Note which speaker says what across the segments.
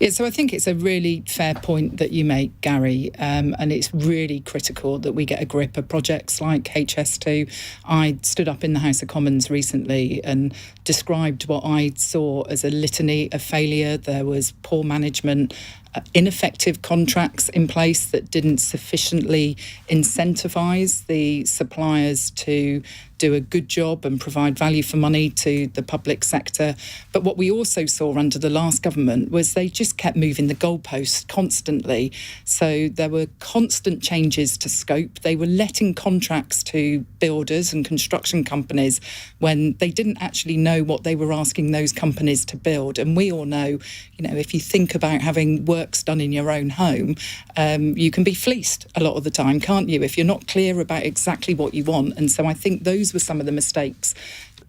Speaker 1: Yeah, so I think it's a really fair point that you make, Gary, and it's really critical that we get a grip of projects like HS2. I stood up in the House of Commons recently and described what I saw as a litany of failure. There was poor management, ineffective contracts in place that didn't sufficiently incentivise the suppliers to do a good job and provide value for money to the public sector. But what we also saw under the last government was they just kept moving the goalposts constantly. So there were constant changes to scope. They were letting contracts to builders and construction companies when they didn't actually know what they were asking those companies to build. And we all know, if you think about having works done in your own home, you can be fleeced a lot of the time, can't you, if you're not clear about exactly what you want. And so I think those were some of the mistakes.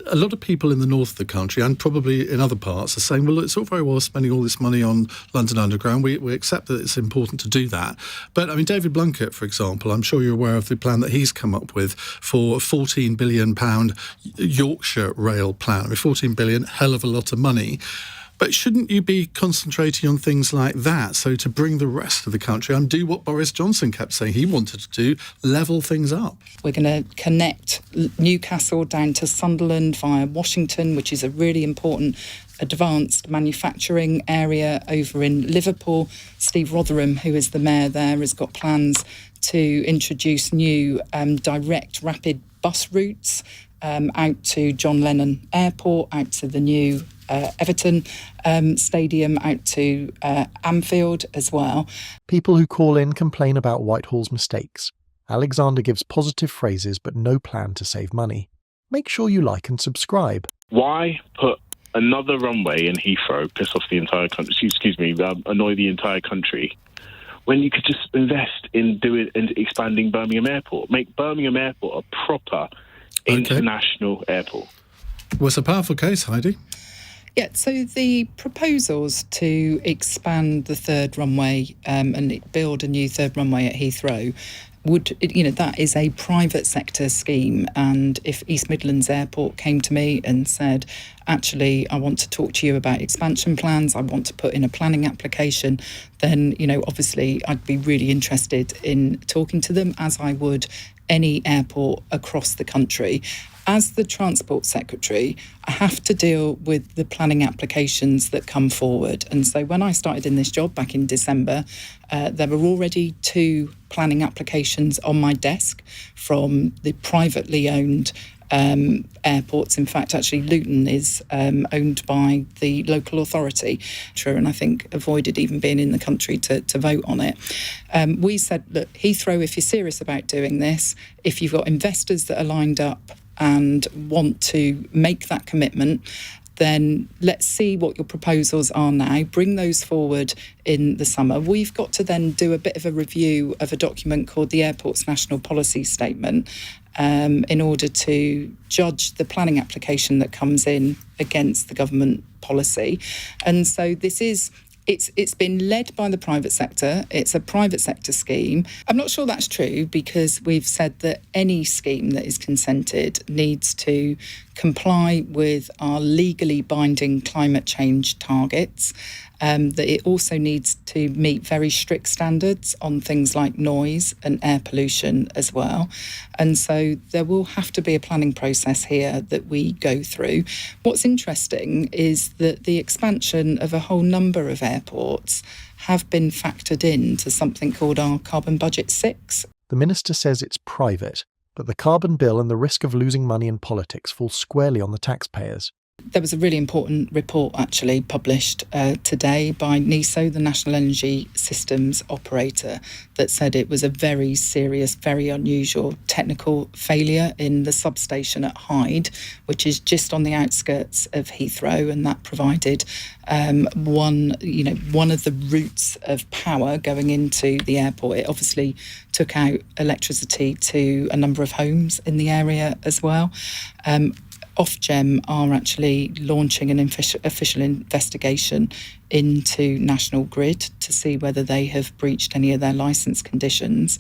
Speaker 2: A lot of people in the north of the country and probably in other parts are saying, well, it's all very well spending all this money on London Underground. We accept that it's important to do that. But, David Blunkett, for example, I'm sure you're aware of the plan that he's come up with for a £14 billion Yorkshire rail plan. £14 billion, hell of a lot of money. But shouldn't you be concentrating on things like that? So to bring the rest of the country and do what Boris Johnson kept saying he wanted to do, level things up.
Speaker 1: We're going to connect Newcastle down to Sunderland via Washington, which is a really important advanced manufacturing area over in Liverpool. Steve Rotherham, who is the mayor there, has got plans to introduce new direct rapid bus routes out to John Lennon Airport, out to the new Everton Stadium, out to Anfield as well.
Speaker 3: People who call in complain about Whitehall's mistakes. Alexander gives positive phrases but no plan to save money. Make sure you like and subscribe.
Speaker 4: Why put another runway in Heathrow, piss off the entire country, annoy the entire country, when you could just invest in expanding Birmingham Airport, make Birmingham Airport a proper international airport?
Speaker 2: Well, it's a powerful case, Heidi.
Speaker 1: Yeah, so the proposals to expand the third runway and build a new third runway at Heathrow that is a private sector scheme. And if East Midlands Airport came to me and said, actually, I want to talk to you about expansion plans, I want to put in a planning application, then, obviously I'd be really interested in talking to them, as I would any airport across the country. As the Transport Secretary, I have to deal with the planning applications that come forward. And so when I started in this job back in December, there were already 2 planning applications on my desk from the privately owned airports. In fact, actually, Luton is owned by the local authority, and I think avoided even being in the country to vote on it. We said, look, Heathrow, if you're serious about doing this, if you've got investors that are lined up and want to make that commitment, then let's see what your proposals are now. Bring those forward in the summer. We've got to then do a bit of a review of a document called the Airport's National Policy Statement in order to judge the planning application that comes in against the government policy. And so it's been led by the private sector. It's a private sector scheme. I'm not sure that's true, because we've said that any scheme that is consented needs to comply with our legally binding climate change targets, that it also needs to meet very strict standards on things like noise and air pollution as well. And so there will have to be a planning process here that we go through. What's interesting is that the expansion of a whole number of airports have been factored into something called our Carbon Budget 6.
Speaker 3: The minister says it's private, but the carbon bill and the risk of losing money in politics fall squarely on the taxpayers.
Speaker 1: There was a really important report actually published today by NESO, the National Energy Systems Operator, that said it was a very serious, very unusual technical failure in the substation at Hyde, which is just on the outskirts of Heathrow, and that provided one of the routes of power going into the airport. It obviously took out electricity to a number of homes in the area as well. Ofgem are actually launching an official investigation into National Grid to see whether they have breached any of their licence conditions.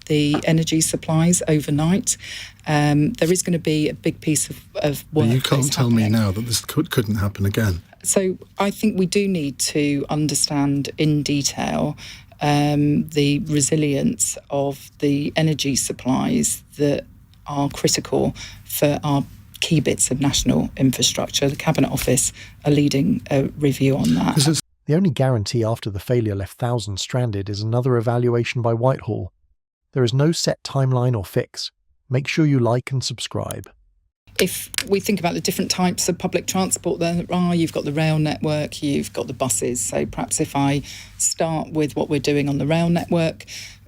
Speaker 1: The energy supplies overnight. There is going to be a big piece of work.
Speaker 2: But you can't tell me now that this couldn't happen again.
Speaker 1: So I think we do need to understand in detail the resilience of the energy supplies that are critical for our key bits of national infrastructure. The Cabinet Office are leading a review on that.
Speaker 3: The only guarantee after the failure left thousands stranded is another evaluation by Whitehall. There is no set timeline or fix. Make sure you like and subscribe.
Speaker 1: If we think about the different types of public transport there are, you've got the rail network, you've got the buses. So perhaps if I start with what we're doing on the rail network,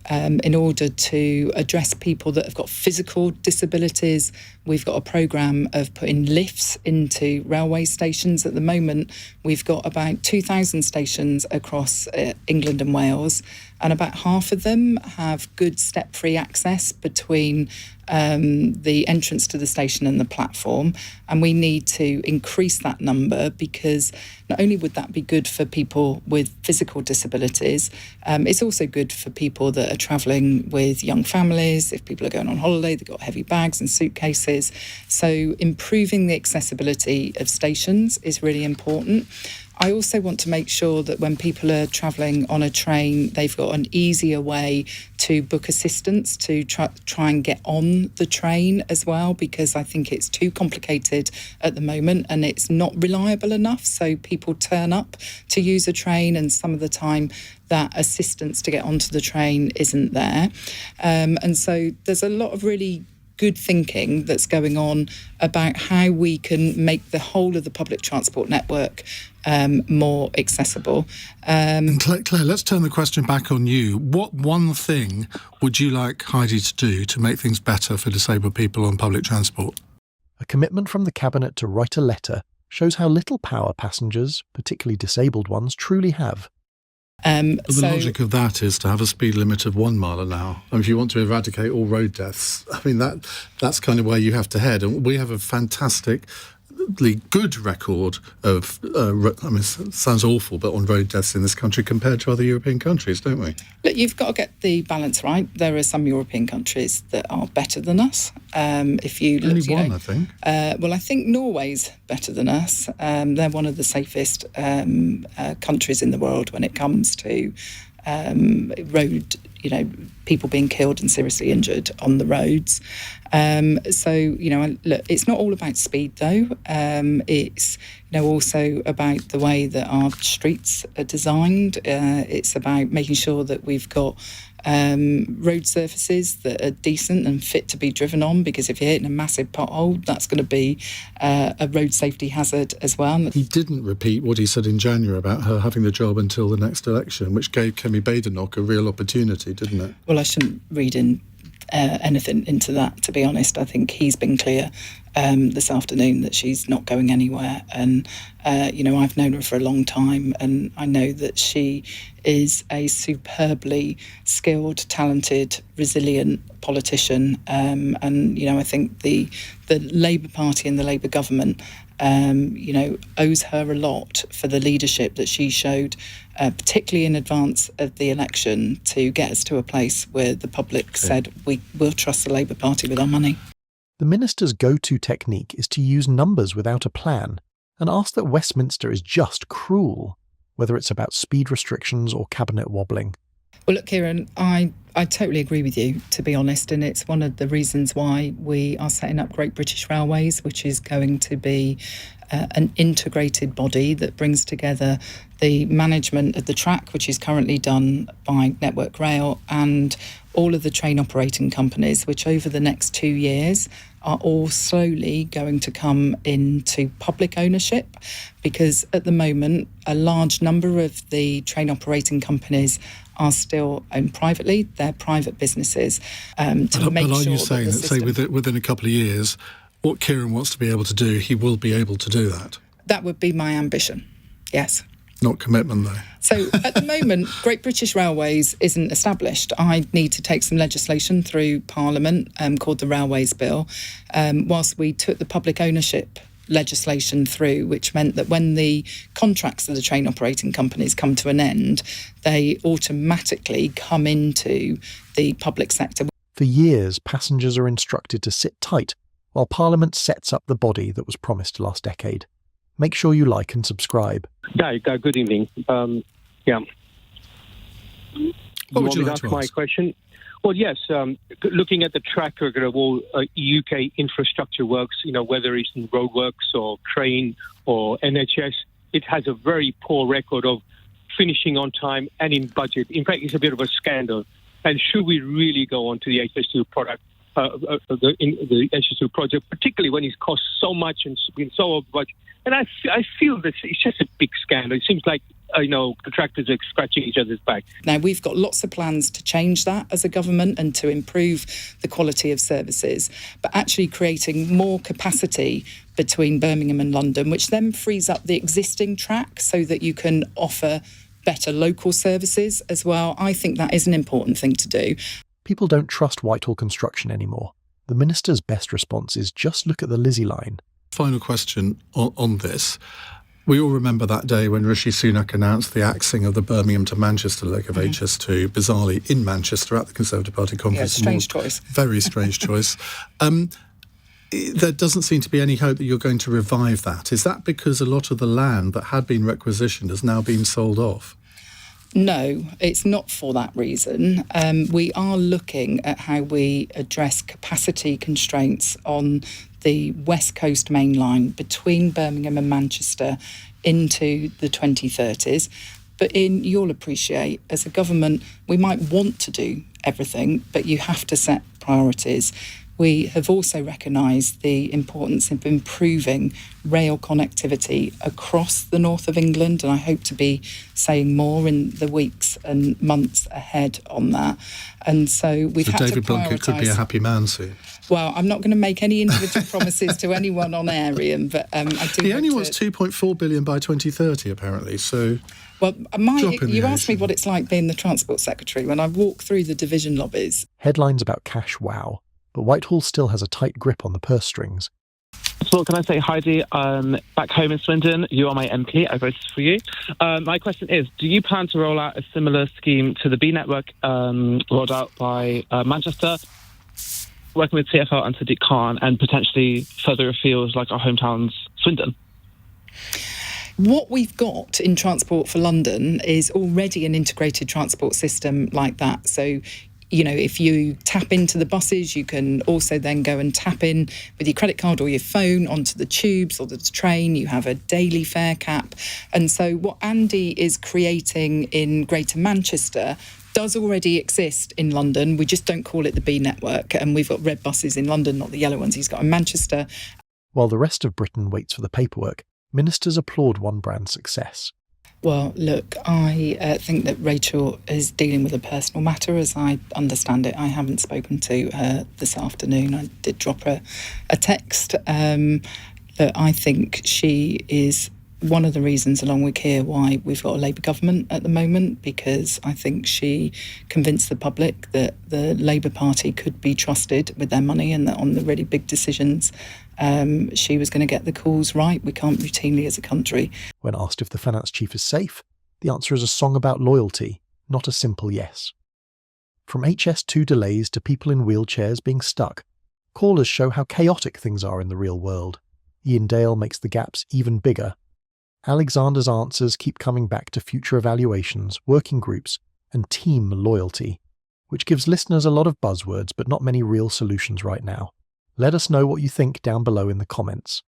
Speaker 1: in order to address people that have got physical disabilities, we've got a programme of putting lifts into railway stations. At the moment, we've got about 2,000 stations across England and Wales, and about half of them have good step-free access between the entrance to the station and the platform, and we need to increase that number because not only would that be good for people with physical disabilities, it's also good for people that are travelling with young families. If people are going on holiday, they've got heavy bags and suitcases. So improving the accessibility of stations is really important. I also want to make sure that when people are travelling on a train, they've got an easier way to book assistance to try and get on the train as well, because I think it's too complicated at the moment and it's not reliable enough. So people turn up to use a train, and some of the time that assistance to get onto the train isn't there. And so there's a lot of really good thinking that's going on about how we can make the whole of the public transport network more accessible.
Speaker 2: And Claire, let's turn the question back on you. What one thing would you like Heidi to do to make things better for disabled people on public transport?
Speaker 3: A commitment from the Cabinet to write a letter shows how little power passengers, particularly disabled ones, truly have.
Speaker 2: The logic of that is to have a speed limit of 1 mile an hour. And if you want to eradicate all road deaths, I mean, that's kind of where you have to head. And we have a fantastically good record of, it sounds awful, but on road deaths in this country compared to other European countries, don't we?
Speaker 1: Look, you've got to get the balance right. There are some European countries that are better than us. If you look,
Speaker 2: Only one, I think.
Speaker 1: Well, I think Norway's better than us. They're one of the safest countries in the world when it comes to road, people being killed and seriously injured on the roads. Look, it's not all about speed though. It's also about the way that our streets are designed. It's about making sure that we've got road surfaces that are decent and fit to be driven on, because if you're hitting a massive pothole, that's going to be a road safety hazard as well.
Speaker 2: He didn't repeat what he said in January about her having the job until the next election, which gave Kemi Badenoch a real opportunity, didn't it?
Speaker 1: Well, I shouldn't read in anything into that, to be honest. I think he's been clear this afternoon that she's not going anywhere. And, I've known her for a long time, and I know that she is a superbly skilled, talented, resilient politician. I think the Labour Party and the Labour government owes her a lot for the leadership that she showed, particularly in advance of the election, to get us to a place where the public said we will trust the Labour Party with our money.
Speaker 3: The minister's go-to technique is to use numbers without a plan and ask that Westminster is just cruel, whether it's about speed restrictions or cabinet wobbling.
Speaker 1: Well, look, Kieran, I totally agree with you, to be honest, and it's one of the reasons why we are setting up Great British Railways, which is going to be an integrated body that brings together the management of the track, which is currently done by Network Rail, and all of the train operating companies, which over the next 2 years are all slowly going to come into public ownership, because at the moment a large number of the train operating companies are still owned privately. They're private businesses. But are
Speaker 2: you saying that, within a couple of years, what Kieran wants to be able to do, he will be able to do that?
Speaker 1: That would be my ambition, yes.
Speaker 2: Not commitment, though.
Speaker 1: So at the moment, Great British Railways isn't established. I need to take some legislation through Parliament called the Railways Bill, whilst we took the public ownership legislation through, which meant that when the contracts of the train operating companies come to an end, they automatically come into the public sector.
Speaker 3: For years, passengers are instructed to sit tight while Parliament sets up the body that was promised last decade. Make sure you like and subscribe.
Speaker 5: Yeah, good evening. Yeah.
Speaker 2: What would you like
Speaker 5: ask
Speaker 2: to
Speaker 5: my
Speaker 2: ask?
Speaker 5: question? Well, yes. Looking at the track record of all UK infrastructure works, whether it's in roadworks or train or NHS, it has a very poor record of finishing on time and in budget. In fact, it's a bit of a scandal. And should we really go on to the HS2 product, the HS2 project, particularly when it's cost so much and been so over budget? And I feel that it's just a big scandal. It seems like contractors are scratching each other's back.
Speaker 1: Now, we've got lots of plans to change that as a government and to improve the quality of services, but actually creating more capacity between Birmingham and London, which then frees up the existing track so that you can offer better local services as well. I think that is an important thing to do.
Speaker 3: People don't trust Whitehall construction anymore. The minister's best response is just look at the Lizzie line.
Speaker 2: Final question on this. We all remember that day when Rishi Sunak announced the axing of the Birmingham to Manchester leg of HS2, bizarrely in Manchester at the Conservative Party conference.
Speaker 1: Yeah, strange choice.
Speaker 2: Very strange choice. There doesn't seem to be any hope that you're going to revive that. Is that because a lot of the land that had been requisitioned has now been sold off?
Speaker 1: No, it's not for that reason. We are looking at how we address capacity constraints on the West Coast main line between Birmingham and Manchester into the 2030s. But you'll appreciate, as a government, we might want to do everything, but you have to set priorities. We have also recognised the importance of improving rail connectivity across the north of England, and I hope to be saying more in the weeks and months ahead on that. And so we've had
Speaker 2: David
Speaker 1: to prioritise.
Speaker 2: Blunkett could be a happy man soon.
Speaker 1: Well, I'm not going to make any individual promises to anyone on air, Ian, but I do.
Speaker 2: He only wants 2.4 billion by 2030, apparently. So,
Speaker 1: well, you asked me
Speaker 2: ocean.
Speaker 1: what it's like being the Transport Secretary when I walk through the division lobbies.
Speaker 3: Headlines about cash wow, but Whitehall still has a tight grip on the purse strings.
Speaker 6: So can I say, Heidi, back home in Swindon, you are my MP. I voted for you. My question is, do you plan to roll out a similar scheme to the B network rolled out by Manchester, working with TfL and Sadiq Khan, and potentially further afield like our hometowns, Swindon?
Speaker 1: What we've got in Transport for London is already an integrated transport system like that. So, if you tap into the buses, you can also then go and tap in with your credit card or your phone onto the tubes or the train. You have a daily fare cap. And so what Andy is creating in Greater Manchester does already exist in London. We just don't call it the B network. And we've got red buses in London, not the yellow ones he's got in Manchester.
Speaker 3: While the rest of Britain waits for the paperwork, ministers applaud one brand's success.
Speaker 1: Well, look, I think that Rachel is dealing with a personal matter, as I understand it. I haven't spoken to her this afternoon. I did drop her a text. But I think she is one of the reasons, along with Keir, why we've got a Labour government at the moment, because I think she convinced the public that the Labour Party could be trusted with their money and that on the really big decisions, she was going to get the calls right. We can't routinely as a country.
Speaker 3: When asked if the finance chief is safe, the answer is a song about loyalty, not a simple yes. From HS2 delays to people in wheelchairs being stuck, callers show how chaotic things are in the real world. Ian Dale makes the gaps even bigger. Alexander's answers keep coming back to future evaluations, working groups, and team loyalty, which gives listeners a lot of buzzwords but not many real solutions right now. Let us know what you think down below in the comments.